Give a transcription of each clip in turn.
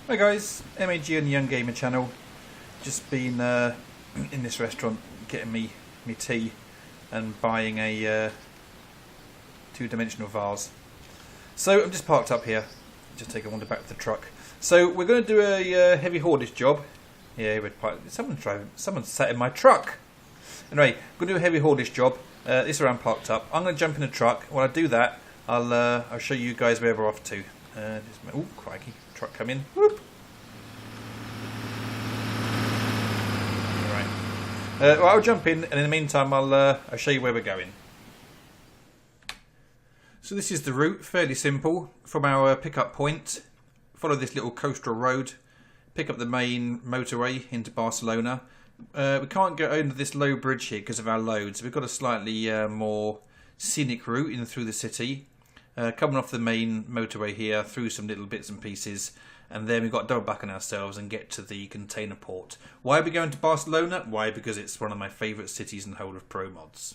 Hi guys, MAG on the Young Gamer channel. Just been in this restaurant getting me tea and buying a two-dimensional vase. So I'm just parked up here. Just take a wander back to the truck. So we're going to do a heavy haulage job. Yeah, someone's sat in my truck. Anyway, we're going to do a heavy haulage job. This is where I'm parked up. I'm going to jump in the truck. When I do that, I'll show you guys where we're off to. Oh, crikey! Truck come in. Whoop. Right. Well, I'll jump in, and in the meantime, I'll show you where we're going. So this is the route, fairly simple. From our pickup point, follow this little coastal road, pick up the main motorway into Barcelona. We can't go under this low bridge here because of our loads. We've got a slightly more scenic route in through the city. Coming off the main motorway here, through some little bits and pieces, and then we've got to double back on ourselves and get to the container port. Why are we going to Barcelona? Why? Because it's one of my favourite cities in the whole of Promods.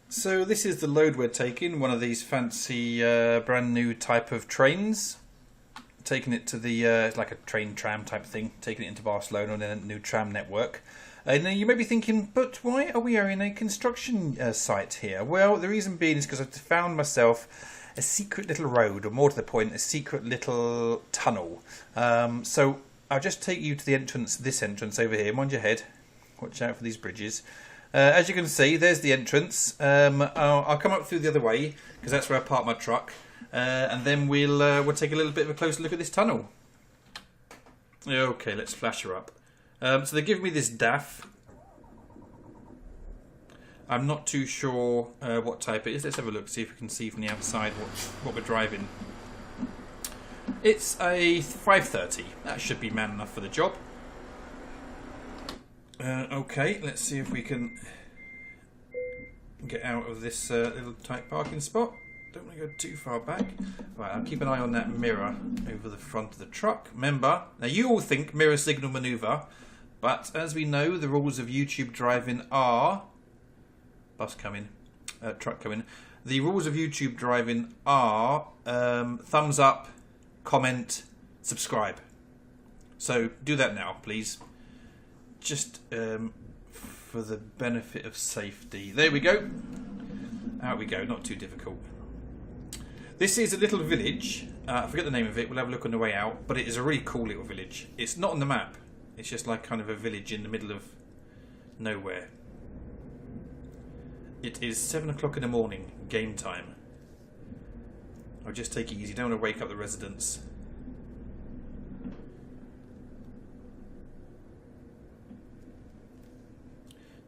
So this is the load we're taking, one of these fancy brand new type of trains. Taking it to the, it's like a train tram type thing, taking it into Barcelona and then a new tram network. And you may be thinking, but why are we in a construction site here? Well, the reason being is because I've found myself a secret little road, or more to the point, a secret little tunnel. So I'll just take you to the entrance, this entrance over here. Mind your head. Watch out for these bridges. As you can see, there's the entrance. I'll come up through the other way, because that's where I park my truck. And then we'll take a little bit of a closer look at this tunnel. Okay, let's flash her up. So they give me this DAF. I'm not too sure what type it is. Let's have a look, see if we can see from the outside what we're driving. It's a 530. That should be man enough for the job. Okay, let's see if we can get out of this little tight parking spot. Don't want to go too far back. Right, I'll keep an eye on that mirror over the front of the truck. Remember, now you all think mirror signal maneuver, but as we know, the rules of YouTube driving are... Bus coming, truck coming. The rules of YouTube driving are thumbs up, comment, subscribe. So do that now, please. Just for the benefit of safety. There we go. Out we go, not too difficult. This is a little village. I forget the name of it. We'll have a look on the way out. But it is a really cool little village. It's not on the map. It's just like kind of a village in the middle of nowhere. It is 7 o'clock in the morning. Game time. I'll just take it easy. Don't want to wake up the residents.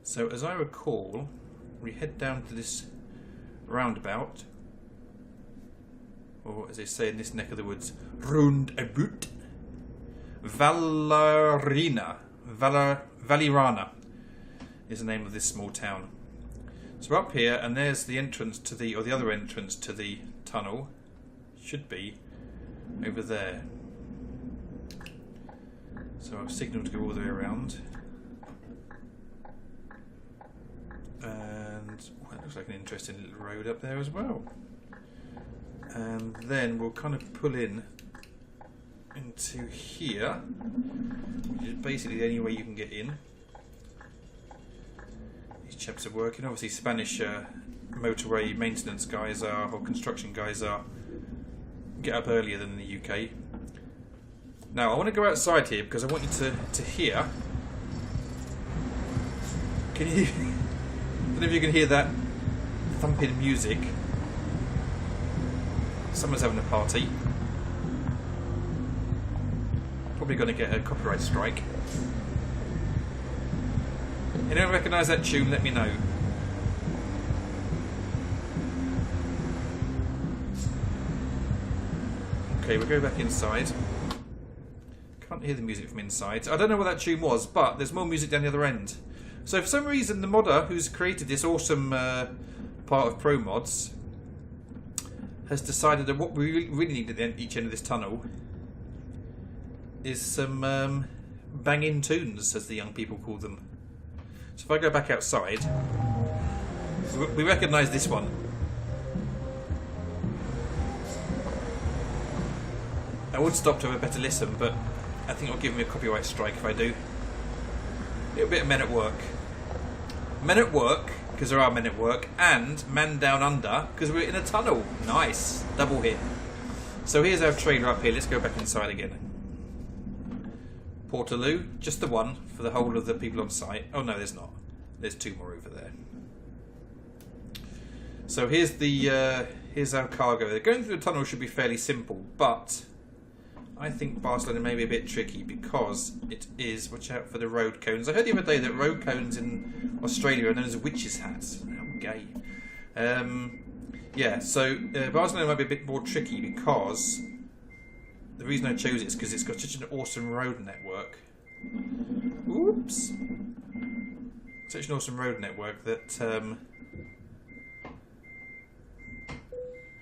So as I recall, we head down to this roundabout. Or as they say in this neck of the woods, roundabout. Valirana is the name of this small town. So we're up here, and there's the entrance to the, or the other entrance to the tunnel. Should be over there. So I've signalled to go all the way around. And well, it looks like an interesting little road up there as well. And then we'll kind of pull in into here, which is basically the only way you can get in. These chaps are working. Obviously Spanish motorway maintenance guys are, or construction guys are, get up earlier than in the UK. Now I want to go outside here because I want you to hear. Can you... I don't know if you can hear that thumping music. Someone's having a party. Probably going to get a copyright strike. Anyone recognise that tune? Let me know. Okay, we'll go back inside. Can't hear the music from inside. I don't know what that tune was, but there's more music down the other end. So for some reason, the modder who's created this awesome part of Promods has decided that what we really need at each end of this tunnel is some banging tunes, as the young people call them. So if I go back outside, we recognise this one. I would stop to have a better listen, but I think it'll give me a copyright strike if I do. A little bit of Men at Work. Men at Work, because there are men at work, and Man Down Under, because we're in a tunnel. Nice. Double hit. So here's our trailer up here. Let's go back inside again. Portaloo, just the one for the whole of the people on site. Oh no, there's not. There's two more over there. So here's the here's our cargo. Going through the tunnel should be fairly simple, but I think Barcelona may be a bit tricky because it is. Watch out for the road cones. I heard the other day that road cones in Australia are known as witches' hats. How gay. Yeah, so Barcelona might be a bit more tricky because the reason I chose it is because it's got such an awesome road network. Oops. Such an awesome road network that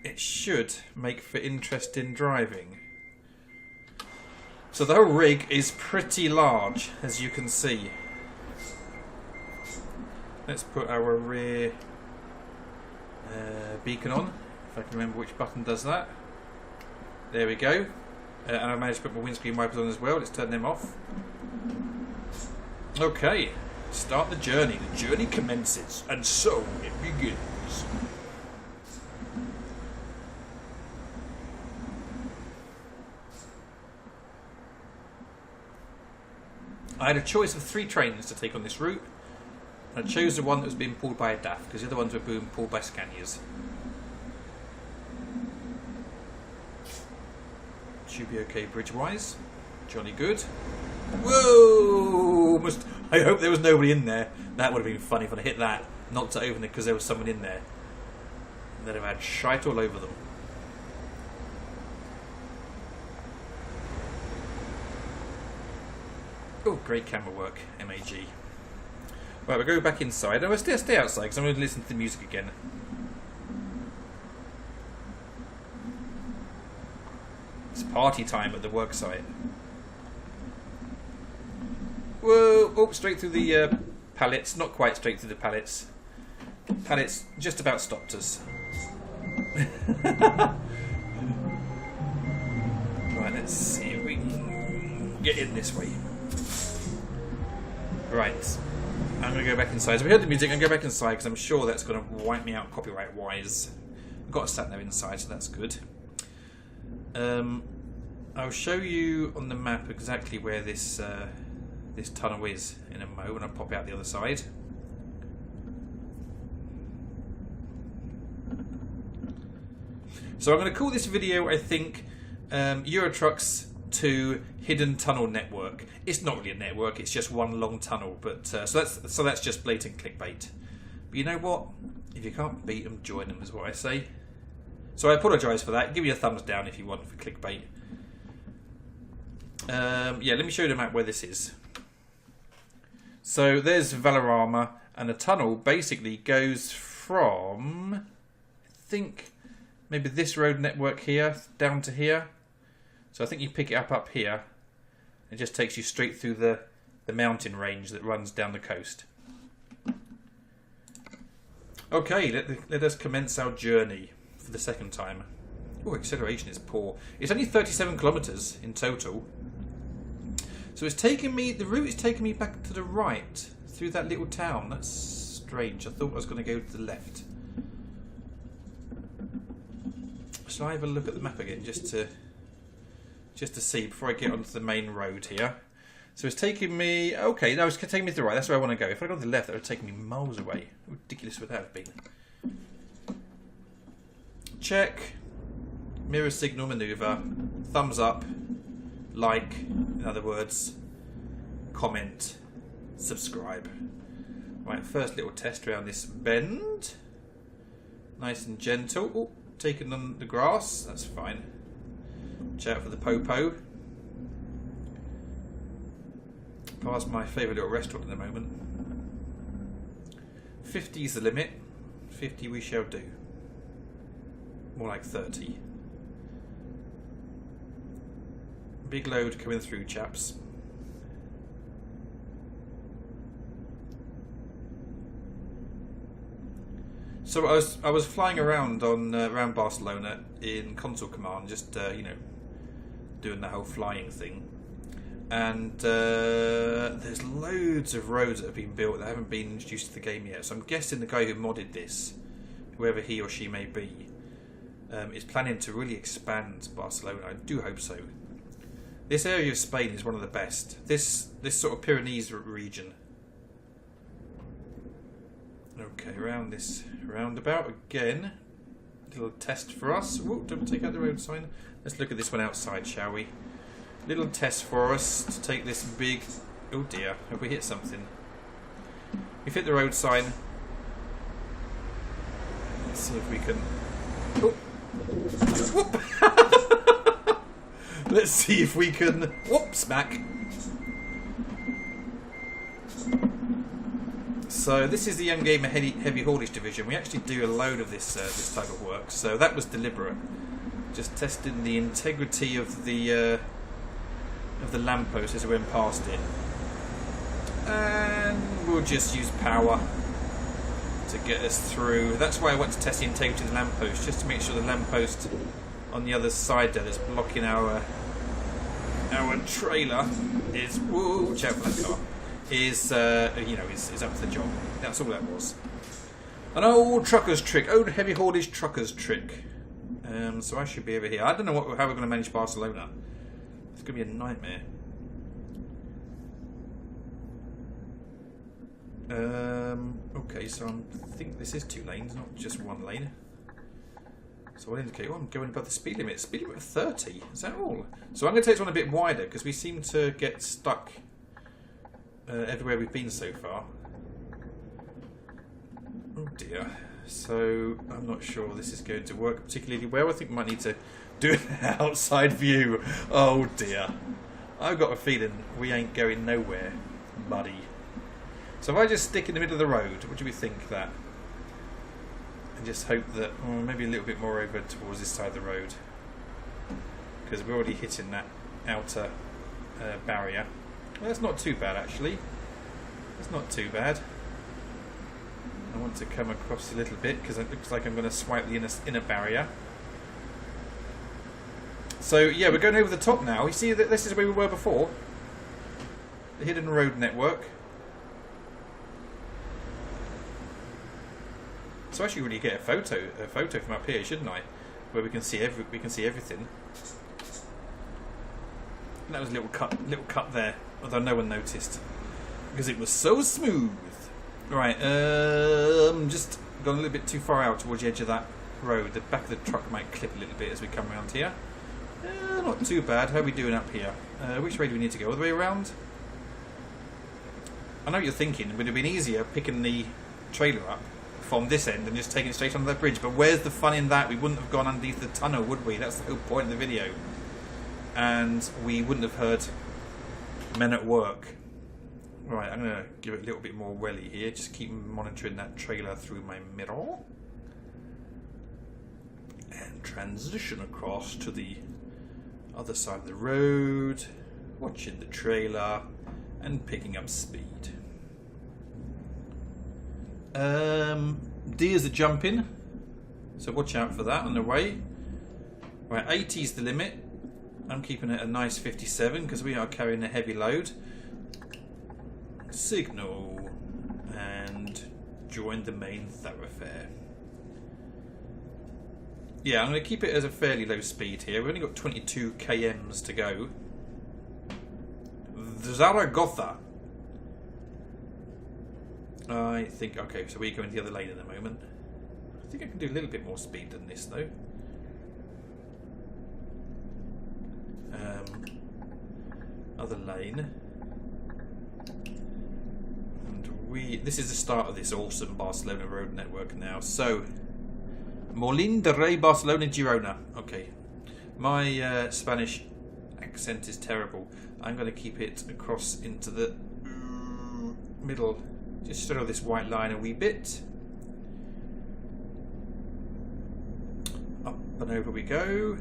it should make for interesting driving. So the whole rig is pretty large, as you can see. Let's put our rear beacon on, if I can remember which button does that. There we go. And I managed to put my windscreen wipers on as well. Let's turn them off. Okay, start the journey. The journey commences, and so it begins. I had a choice of 3 trains to take on this route. I chose the one that was being pulled by a DAF because the other ones were being pulled by Scanias. Should be okay bridge-wise. Jolly good. Whoa! I hope there was nobody in there. That would have been funny if I hit that, knocked it over because there was someone in there. And they'd have had shite all over them. Oh, great camera work, MAG. Right, we'll go back inside. I will stay outside because I'm going to listen to the music again. It's party time at the work site. Whoa! Oh, straight through the pallets. Not quite straight through the pallets. Pallets just about stopped us. Right, let's see if we can get in this way. Right. I'm going to go back inside. So we heard the music. I'm going to go back inside because I'm sure that's going to wipe me out copyright-wise. I've got a sat nav inside, so that's good. I'll show you on the map exactly where this this tunnel is in a moment. I'll pop out the other side. So I'm going to call this video, I think, Eurotrucks to Hidden Tunnel Network. It's not really a network, it's just one long tunnel, but so that's just blatant clickbait. But you know what? If you can't beat them, join them, is what I say. So I apologise for that. Give me a thumbs down if you want for clickbait. Yeah, let me show you the map where this is. So there's Valorama, and the tunnel basically goes from, I think, maybe this road network here down to here. So I think you pick it up here. It just takes you straight through the mountain range that runs down the coast. Okay, let us commence our journey for the second time. Oh, acceleration is poor. It's only 37 kilometers in total. So it's taking me, the route is taking me back to the right through that little town. That's strange. I thought I was going to go to the left. Shall I have a look at the map again just to see before I get onto the main road here? So it's taking me, okay, no, it's taking me to the right. That's where I want to go. If I go to the left, that would take me miles away. How ridiculous would that have been? Check. Mirror signal maneuver. Thumbs up. Like, in other words. Comment. Subscribe. Right, first little test around this bend. Nice and gentle. Oh, taken on the grass. That's fine. Watch out for the popo. Past my favourite little restaurant at the moment. 50 is the limit. 50 we shall do. More like 30. Big load coming through, chaps. So I was flying around on around Barcelona in console command, just you know, doing the whole flying thing. And there's loads of roads that have been built that haven't been introduced to the game yet. So I'm guessing the guy who modded this, whoever he or she may be, is planning to really expand Barcelona. I do hope so. This area of Spain is one of the best. This sort of Pyrenees region. Okay, around this roundabout again. Little test for us. Whoa, don't take out the road sign. Let's look at this one outside, shall we? Little test for us to take this big... Oh dear, have we hit something? We've hit the road sign. Let's see if we can... Oh. Whoop. Let's see if we can... Whoop, smack. So this is the Young Gamer Heavy Haulage division. We actually do a load of this type of work. So that was deliberate. Just testing the integrity of the lamppost as we went past it. And we'll just use power to get us through. That's why I want to test the integrity of the lamppost, just to make sure the lamppost on the other side there that's blocking our trailer is... Whoa, watch out for that car. Is up to the job. That's all that was. An old trucker's trick, old heavy haulage trucker's trick. So I should be over here. I don't know how we're going to manage Barcelona. It's going to be a nightmare. Okay, so I think this is 2 lanes, not just 1 lane. So I'll indicate, I'm going above the speed limit. Speed limit of 30. Is that all? So I'm going to take this one a bit wider because we seem to get stuck everywhere we've been so far. Oh dear. So I'm not sure this is going to work particularly well. I think we might need to do an outside view. Oh dear. I've got a feeling we ain't going nowhere, buddy. So if I just stick in the middle of the road, what do we think of that? And just hope that, maybe a little bit more over towards this side of the road. Because we're already hitting that outer barrier. Well, that's not too bad actually. That's not too bad. I want to come across a little bit because it looks like I'm going to swipe the inner barrier. So yeah, we're going over the top now. You see that this is where we were before. The hidden road network. So I should really get a photo from up here, shouldn't I? Where we can see everything. And that was a little cut there, although no one noticed because it was so smooth. Right, just gone a little bit too far out towards the edge of that road. The back of the truck might clip a little bit as we come around here. Not too bad. How are we doing up here? Which way do we need to go? All the way around? I know what you're thinking. It would have been easier picking the trailer up from this end and just taking it straight onto that bridge. But where's the fun in that? We wouldn't have gone underneath the tunnel, would we? That's the whole point of the video. And we wouldn't have heard men at work. Right, I'm going to give it a little bit more welly here. Just keep monitoring that trailer through my mirror. And transition across to the other side of the road. Watching the trailer and picking up speed. Deers are jumping. So watch out for that on the way. Right, 80 is the limit. I'm keeping it a nice 57 because we are carrying a heavy load. Signal and join the main thoroughfare. Yeah, I'm going to keep it as a fairly low speed here. We've only got 22 kms to go. Zaragoza. I think, okay, so we go into the other lane in a moment. I think I can do a little bit more speed than this though. Other lane. This is the start of this awesome Barcelona road network now. So, Molin de Rey, Barcelona, Girona. Okay, my Spanish accent is terrible. I'm going to keep it across into the middle. Just straddle this white line a wee bit. Up and over we go.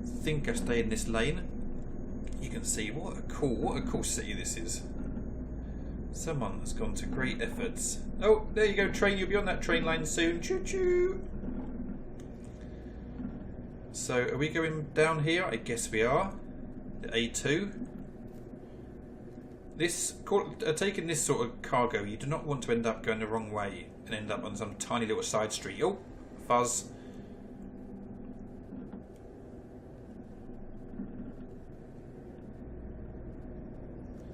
I think I stay in this lane. You can see what a cool city this is. Someone has gone to great efforts. Oh, there you go, train. You'll be on that train line soon. Choo choo. So are we going down here? I guess we are. A2. Taking this sort of cargo, you do not want to end up going the wrong way and end up on some tiny little side street. Oh, fuzz.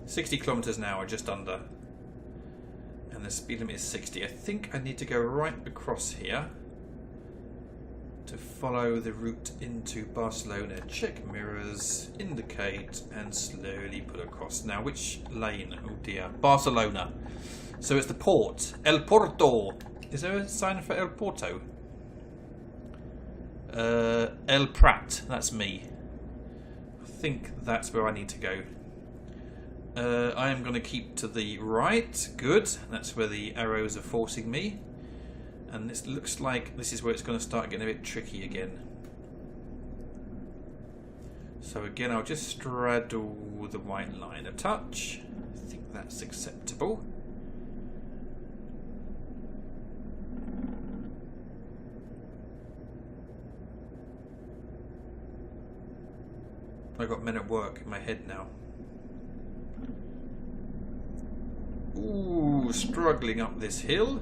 "60 kilometers an hour, just under. And the speed limit is 60. I think I need to go right across here to follow the route into Barcelona. Check mirrors, indicate, and slowly pull across. Now, which lane? Oh dear. Barcelona. So it's the port. El Porto. Is there a sign for El Porto? El Prat. That's me. I think that's where I need to go. I am going to keep to the right. Good. That's where the arrows are forcing me. And this looks like this is where it's going to start getting a bit tricky again. So again, I'll just straddle the white line a touch. I think that's acceptable. I've got men at work in my head now. Ooh, struggling up this hill.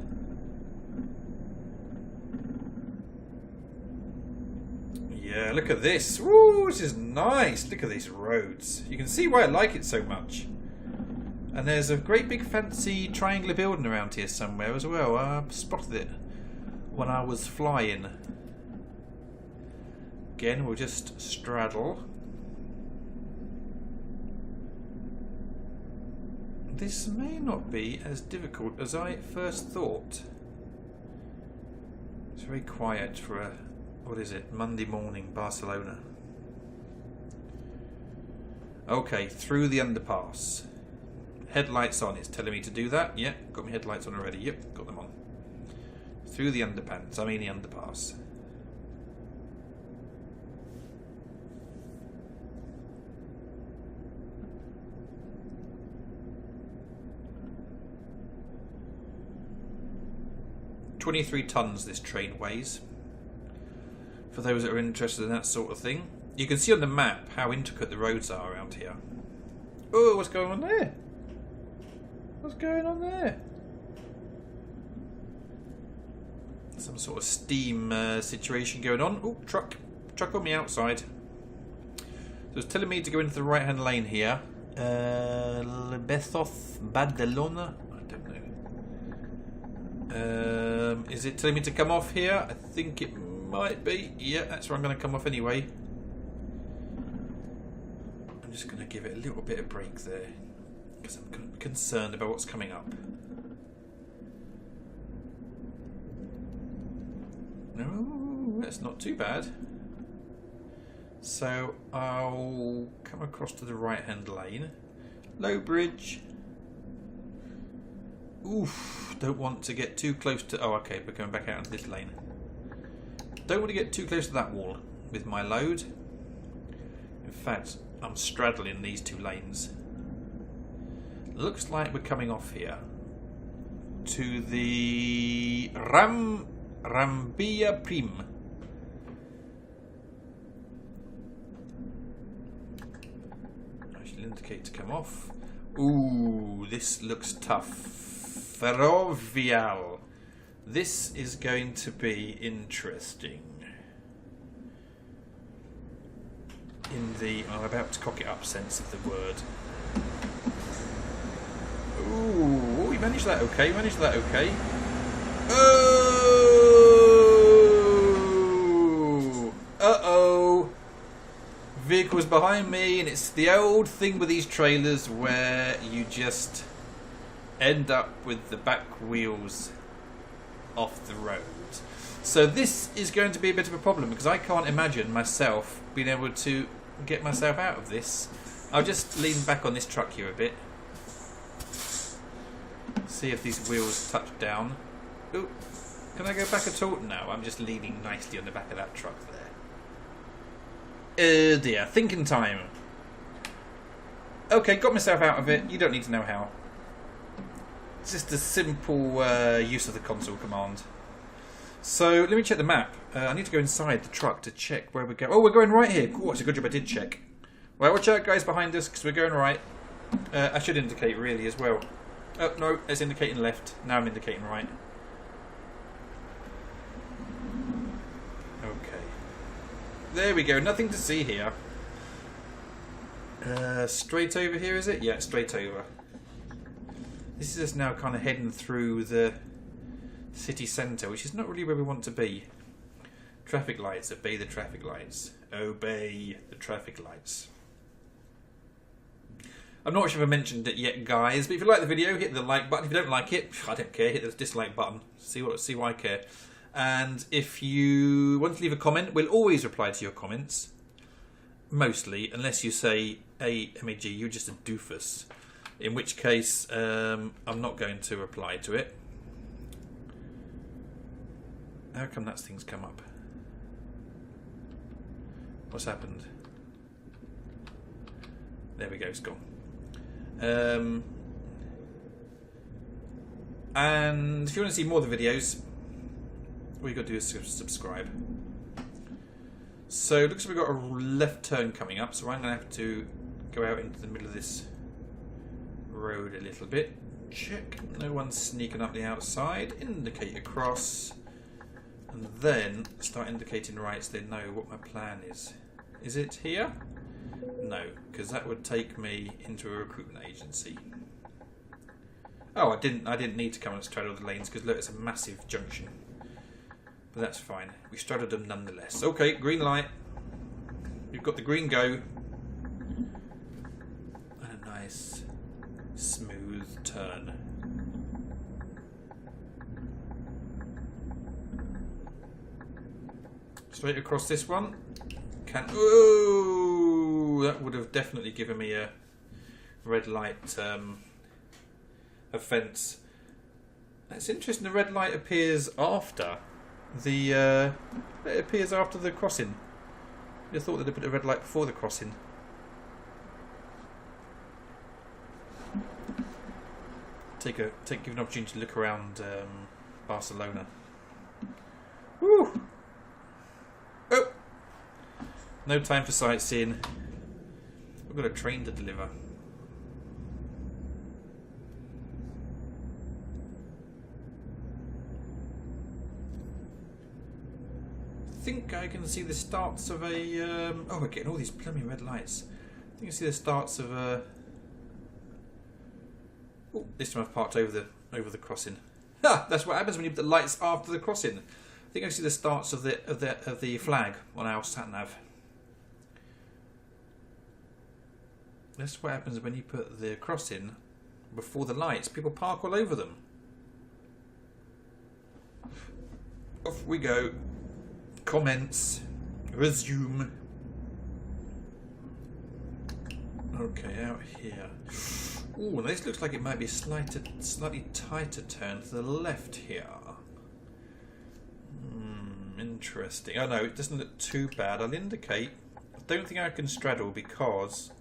Yeah, look at this. Woo, this is nice. Look at these roads. You can see why I like it so much. And there's a great big fancy triangular building around here somewhere as well. I spotted it when I was flying. Again, we'll just straddle. This may not be as difficult as I first thought. It's very quiet for a, what is it, Monday morning, Barcelona. Okay, through the underpass. Headlights on, it's telling me to do that. Yep, got my headlights on already. Yep, got them on. Through the underpants, I mean the underpass. $23 tons this train weighs. For those that are interested in that sort of thing. You can see on the map how intricate the roads are around here. Oh, what's going on there? What's going on there? Some sort of steam situation going on. Oh, truck on the outside. So it's telling me to go into the right hand lane here. Bezoth Badalona. I don't know. Is it telling me to come off here? I think it might be. Yeah, that's where I'm going to come off anyway. I'm just going to give it a little bit of break there because I'm concerned about what's coming up. No, that's not too bad. So I'll come across to the right hand lane. Low bridge. Oof, don't want to get too close to... Oh, okay, we're going back out into this lane. Don't want to get too close to that wall with my load. In fact, I'm straddling these two lanes. Looks like we're coming off here to the Rambilla Prim. I shall indicate to come off. Ooh, this looks tough. Ferrovial. This is going to be interesting. In the I'm about to cock it up sense of the word. Ooh, we managed that okay. Managed that okay. Oh! Uh-oh. Vehicle's behind me, and it's the old thing with these trailers where you just end up with the back wheels off the road. So this is going to be a bit of a problem because I can't imagine myself being able to get myself out of this. I'll just lean back on this truck here a bit. See if these wheels touch down. Ooh, can I go back at all? No, I'm just leaning nicely on the back of that truck there. Oh dear, thinking time. Okay, got myself out of it. You don't need to know how. It's just a simple use of the console command. So let me check the map. I need to go inside the truck to check where we're going. Oh, we're going right here. Cool, it's a good job I did check. Well, watch out guys behind us because we're going right. I should indicate really as well. Oh no, it's indicating left. Now I'm indicating right. Okay. There we go, nothing to see here. Straight over here is it? Yeah, straight over. This is us now kind of heading through the city centre, which is not really where we want to be. Traffic lights, obey the traffic lights. Obey the traffic lights. I'm not sure if I mentioned it yet, guys, but if you like the video, hit the like button. If you don't like it, I don't care, hit the dislike button. See why I care. And if you want to leave a comment, we'll always reply to your comments. Mostly, unless you say, hey, MEG, you're just a doofus. In which case, I'm not going to reply to it. How come that thing's come up? What's happened? There we go, it's gone. And if you want to see more of the videos, all you got to do is subscribe. So it looks like we've got a left turn coming up, so I'm going to have to go out into the middle of this road a little bit. Check, no one's sneaking up the outside. Indicate across, and then start indicating right so they know what my plan is. Is it here? No, because that would take me into a recruitment agency. Oh, I didn't need to come and straddle the lanes because look, it's a massive junction. But that's fine. We straddled them nonetheless. Okay, green light. You've got the green go. And a nice smooth turn. Straight across this one. Ooh, that would have definitely given me a red light offence. That's interesting. The red light appears after the crossing. I thought they'd put a red light before the crossing. Give an opportunity to look around Barcelona. Woo! Oh! No time for sightseeing. We've got a train to deliver. I think I can see the starts of a... oh, we're getting all these blooming red lights. I think I see the starts of a... Oh, this time I've parked over the crossing. Ha! That's what happens when you put the lights after the crossing. I think I see the starts of the flag on our sat nav. That's what happens when you put the crossing before the lights. People park all over them. Off we go. Comments. Resume. Okay, out here. Ooh, this looks like it might be a slightly tighter turn to the left here. Interesting. Oh no, it doesn't look too bad. I'll indicate. I don't think I can straddle because...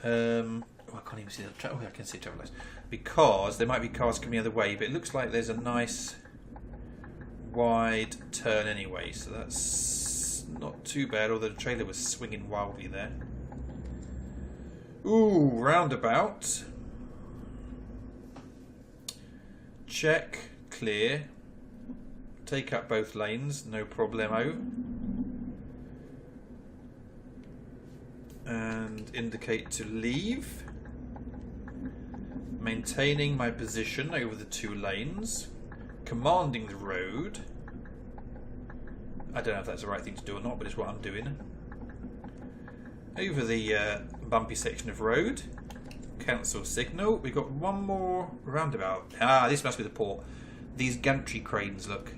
oh, I can't even see the travel. Oh, I can see travel lights. Because there might be cars coming the other way, but it looks like there's a nice wide turn anyway, so that's not too bad, although the trailer was swinging wildly there. Ooh, roundabout. Check, clear. Take up both lanes, no problemo. And indicate to leave. Maintaining my position over the two lanes. Commanding the road. I don't know if that's the right thing to do or not, but it's what I'm doing. Over the bumpy section of road. Cancel signal. We've got one more roundabout. Ah, this must be the port. These gantry cranes, look.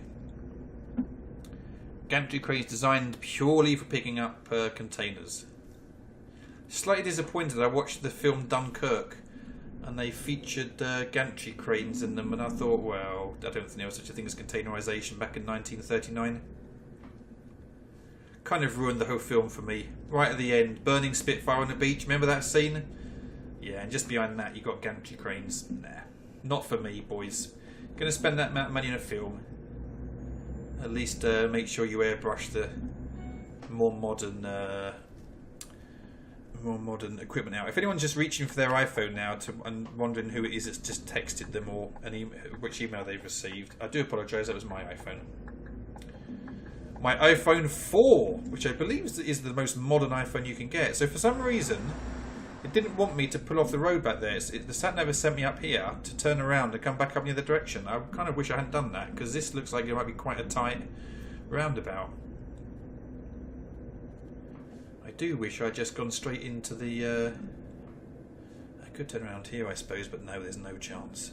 Gantry cranes designed purely for picking up containers. Slightly disappointed. I watched the film Dunkirk and they featured gantry cranes in them, and I thought, well, I don't think there was such a thing as containerization back in 1939. Kind of ruined the whole film for me. Right at the end, burning Spitfire on the beach. Remember that scene? Yeah, and just behind that you got gantry cranes. Nah, not for me, boys. Going to spend that amount of money on a film. At least make sure you airbrush the more modern equipment out. If anyone's just reaching for their iPhone now and wondering who it is that's just texted them or which email they've received, I do apologise, that was my iPhone. My iPhone 4, which I believe is the most modern iPhone you can get. So for some reason, it didn't want me to pull off the road back there. The sat-nav has sent me up here to turn around and come back up the other direction. I kind of wish I hadn't done that, because this looks like it might be quite a tight roundabout. I do wish I'd just gone straight into the... I could turn around here, I suppose, but no, there's no chance.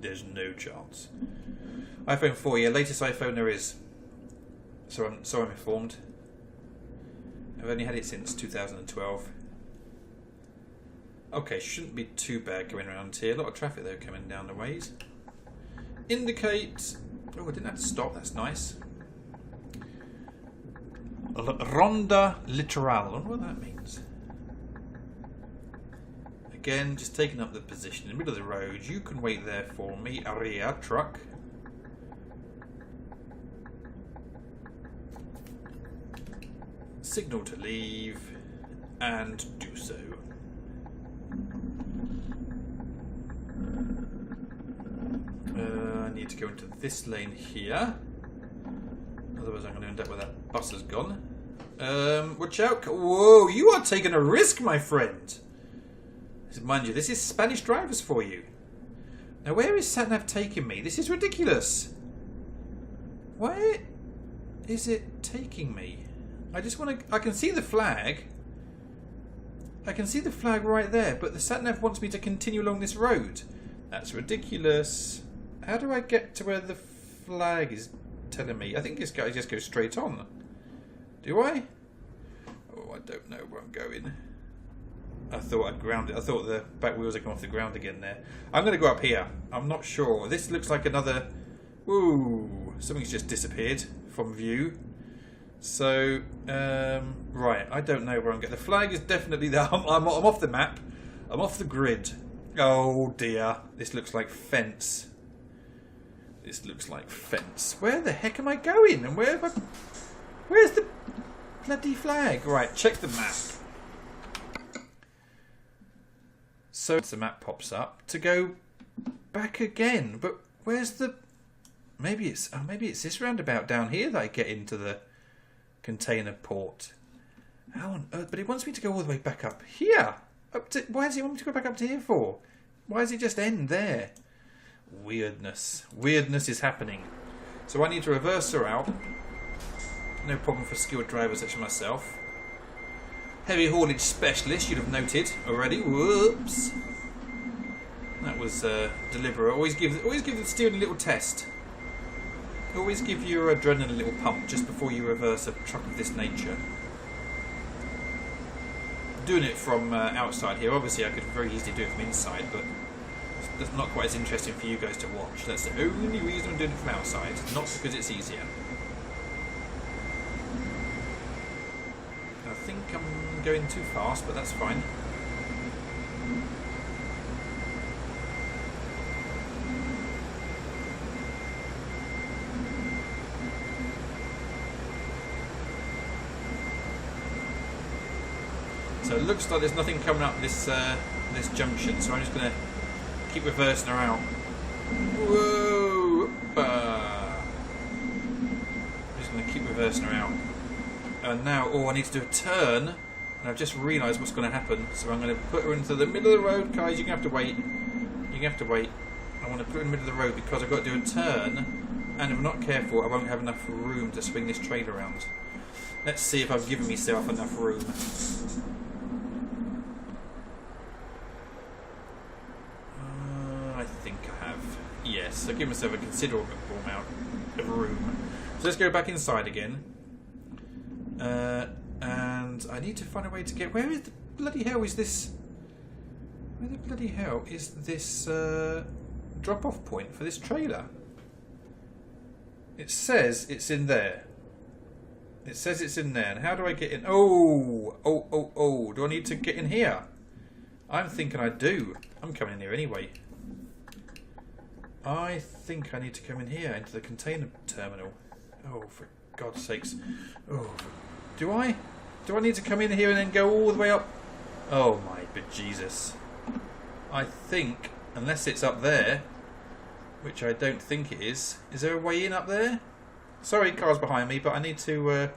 There's no chance. iPhone 4, yeah, latest iPhone there is. So I'm informed. I've only had it since 2012. Okay, shouldn't be too bad going around here. A lot of traffic though coming down the ways. Indicate... Oh, I didn't have to stop, that's nice. Ronda Litoral. I wonder what that means. Again, just taking up the position in the middle of the road. You can wait there for me, Aria truck. Signal to leave and do so. I need to go into this lane here. Otherwise I'm going to end up where that bus has gone. Watch out. Whoa, you are taking a risk, my friend. Mind you, this is Spanish drivers for you. Now where is SatNav taking me? This is ridiculous. Where is it taking me? I just want to... I can see the flag. I can see the flag right there, but the SatNav wants me to continue along this road. That's ridiculous. How do I get to where the flag is telling me? I think this guy just goes straight on. Do I? Oh, I don't know where I'm going. I thought I'd ground it. I thought the back wheels had come off the ground again there. I'm going to go up here. I'm not sure. This looks like another... Ooh, something's just disappeared from view. So, right, I don't know where I'm going. The flag is definitely there. I'm off the map. I'm off the grid. Oh dear. This looks like fence. This looks like fence. Where the heck am I going? And where have I... Where's the bloody flag? Right, check the map. So the map pops up to go back again. But where's the... Maybe it's this roundabout down here that I get into the container port. How on earth? But it wants me to go all the way back up here. Why does it want me to go back up to here for? Why does it just end there? Weirdness. Weirdness is happening. So I need to reverse her out. No problem for skilled drivers such as myself. Heavy haulage specialist, you'd have noted already. Whoops. That was deliberate. Always give the steering a little test. Always give your adrenaline a little pump just before you reverse a truck of this nature. Doing it from outside here, obviously I could very easily do it from inside, but that's not quite as interesting for you guys to watch. That's the only reason I'm doing it from outside, not because it's easier. I think I'm going too fast, but that's fine. So it looks like there's nothing coming up this this junction, so I'm just going to keep reversing her out. Whoa! I'm just going to keep reversing her out. And now, I need to do a turn, and I've just realised what's going to happen. So I'm going to put her into the middle of the road, guys. You're going to have to wait. You're going to have to wait. I want to put her in the middle of the road because I've got to do a turn, and if I'm not careful, I won't have enough room to swing this trailer around. Let's see if I've given myself enough room. I think I have. Yes, I've given myself a considerable amount of room. So let's go back inside again. And I need to find a way to get... Where is the bloody hell is this... Where the bloody hell is this drop-off point for this trailer? It says it's in there. It says it's in there. And how do I get in? Oh! Do I need to get in here? I'm thinking I do. I'm coming in here anyway. I think I need to come in here into the container terminal. Oh, for God's sakes. Oh, do I? Do I need to come in here and then go all the way up? Oh my bejesus. I think, unless it's up there, which I don't think it is. Is there a way in up there? Sorry, car's behind me, but I need to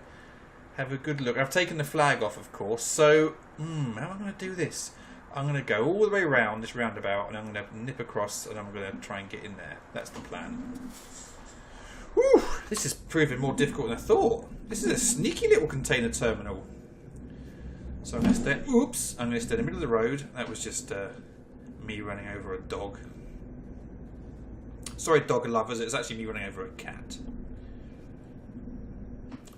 have a good look. I've taken the flag off, of course, so how am I going to do this? I'm going to go all the way around this roundabout, and I'm going to nip across, and I'm going to try and get in there. That's the plan. Whew, this is proving more difficult than I thought. This is a sneaky little container terminal. So I'm going to stay. Oops! I'm going to stay in the middle of the road. That was just me running over a dog. Sorry, dog lovers. It's actually me running over a cat.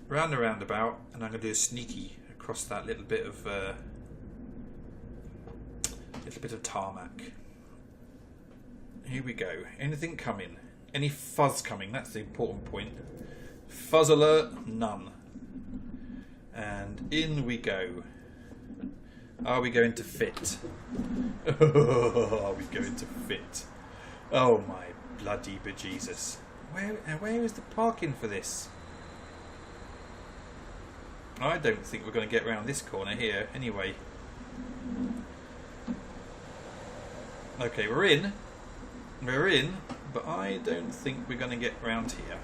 Round the roundabout, and I'm going to do a sneaky across that little bit of tarmac. Here we go. Anything coming? Any fuzz coming? That's the important point. Fuzz alert, none. And in we go. Are we going to fit? Are we going to fit? Oh my bloody bejesus. Where is the parking for this? I don't think we're going to get around this corner here anyway. Okay, we're in, but I don't think we're going to get round here.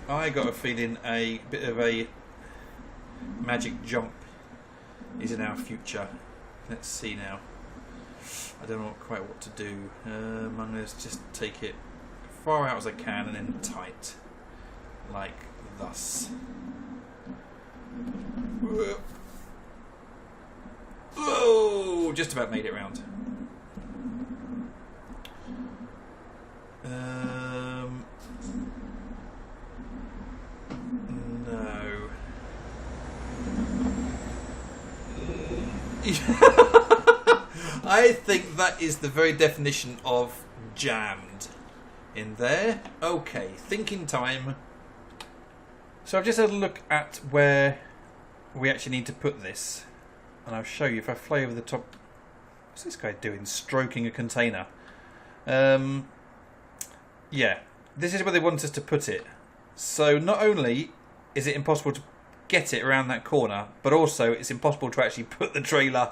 I got a feeling a bit of a magic jump is in our future. Let's see now. I don't know quite what to do. I'm going to just take it far out as I can and then tight, like thus. Oh, just about made it round. No. I think that is the very definition of jammed in there. Okay, thinking time. So I've just had a look at where we actually need to put this. And I'll show you if I fly over the top. What's this guy doing? Stroking a container. Yeah, this is where they want us to put it. So not only is it impossible to get it around that corner, but also it's impossible to actually put the trailer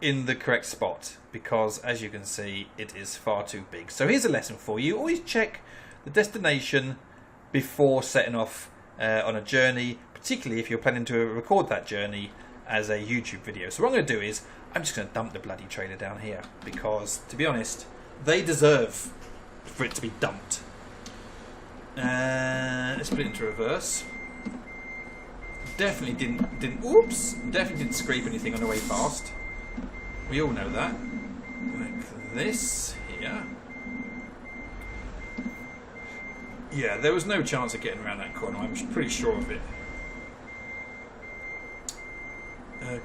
in the correct spot because, as you can see, it is far too big. So here's a lesson for you. Always check the destination before setting off on a journey, particularly if you're planning to record that journey as a YouTube video. So what I'm going to do is I'm just going to dump the bloody trailer down here because, to be honest, they deserve for it to be dumped. Let's put it into reverse. Definitely didn't scrape anything on the way past. We all know that. Like this here. Yeah, there was no chance of getting around that corner. I'm pretty sure of it.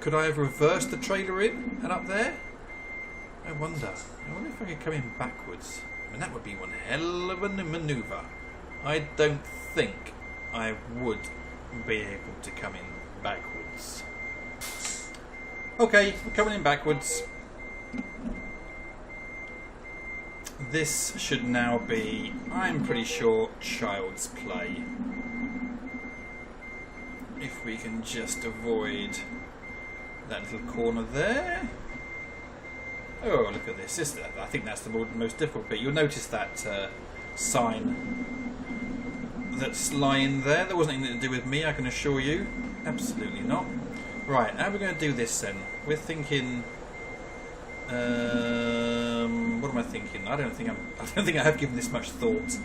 Could I have reversed the trailer in and up there? I wonder if I could come in backwards. I mean, that would be one hell of a manoeuvre. I don't think I would be able to come in backwards. Okay, we're coming in backwards. This should now be, I'm pretty sure, child's play. If we can just avoid that little corner there. Oh, look at this. I think that's the most difficult bit. You'll notice that sign that's lying there. There wasn't anything to do with me, I can assure you. Absolutely not. Right, how are we going to do this then? We're thinking. What am I thinking? I don't think I have given this much thought.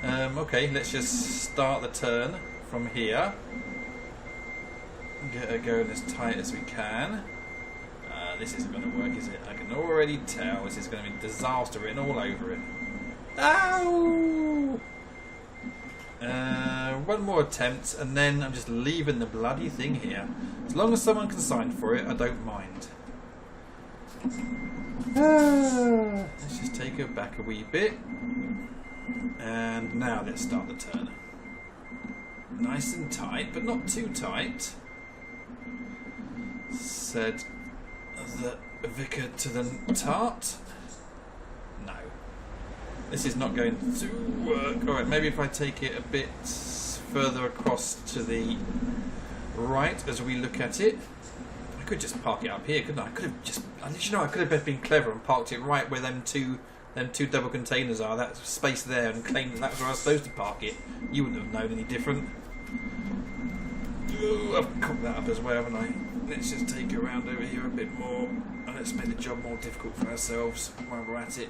Okay, let's just start the turn from here. Get her going as tight as we can. This isn't going to work, is it? I can already tell this is going to be disaster written all over it. Ow! One more attempt, and then I'm just leaving the bloody thing here. As long as someone can sign for it, I don't mind. Let's just take her back a wee bit. And now let's start the turn. Nice and tight, but not too tight. Said the Vicar to the Tart. No. This is not going to work. Alright, maybe if I take it a bit further across to the right as we look at it. I could just park it up here, couldn't I? I could have just, you know, I could have been clever and parked it right where them two double containers are, that space there, and claimed that was where I was supposed to park it. You wouldn't have known any different. Ooh, I've cocked that up as well, haven't I? Let's just take it around over here a bit more, and let's make the job more difficult for ourselves while we're at it.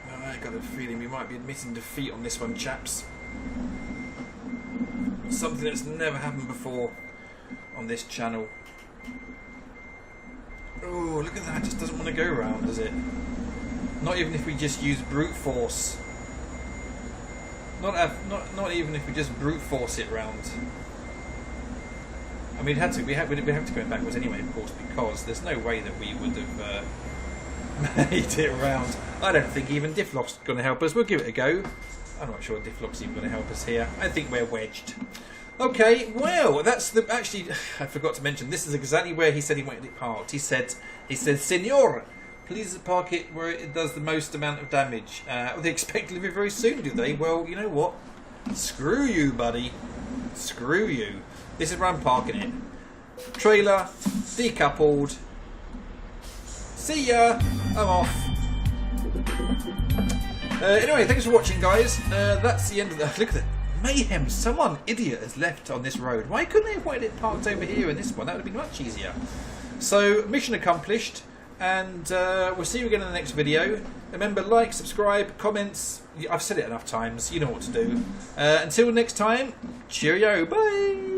I got a feeling we might be admitting defeat on this one, chaps. Something that's never happened before on this channel. Oh, look at that! It just doesn't want to go round, does it? Not even if we just use brute force. Not even if we just brute force it round. I mean, we have to go backwards anyway, of course, because there's no way that we would have made it round. I don't think even Difflock's going to help us. We'll give it a go. I'm not sure Difflock's even going to help us here. I think we're wedged. Okay, well, that's the... Actually, I forgot to mention, this is exactly where he said he wanted it parked. He said, Senor, please park it where it does the most amount of damage. They expect delivery very soon, do they? Well, you know what? Screw you, buddy. Screw you. This is where I'm parking it. Trailer, decoupled. See ya. I'm off. Anyway, thanks for watching, guys. That's the end of the... Look at that. Mayhem. Someone idiot has left on this road. Why couldn't they have wanted it parked over here in this one? That would have been much easier. So, mission accomplished. And we'll see you again in the next video. Remember, like, subscribe, comments. I've said it enough times. You know what to do. Until next time, cheerio. Bye.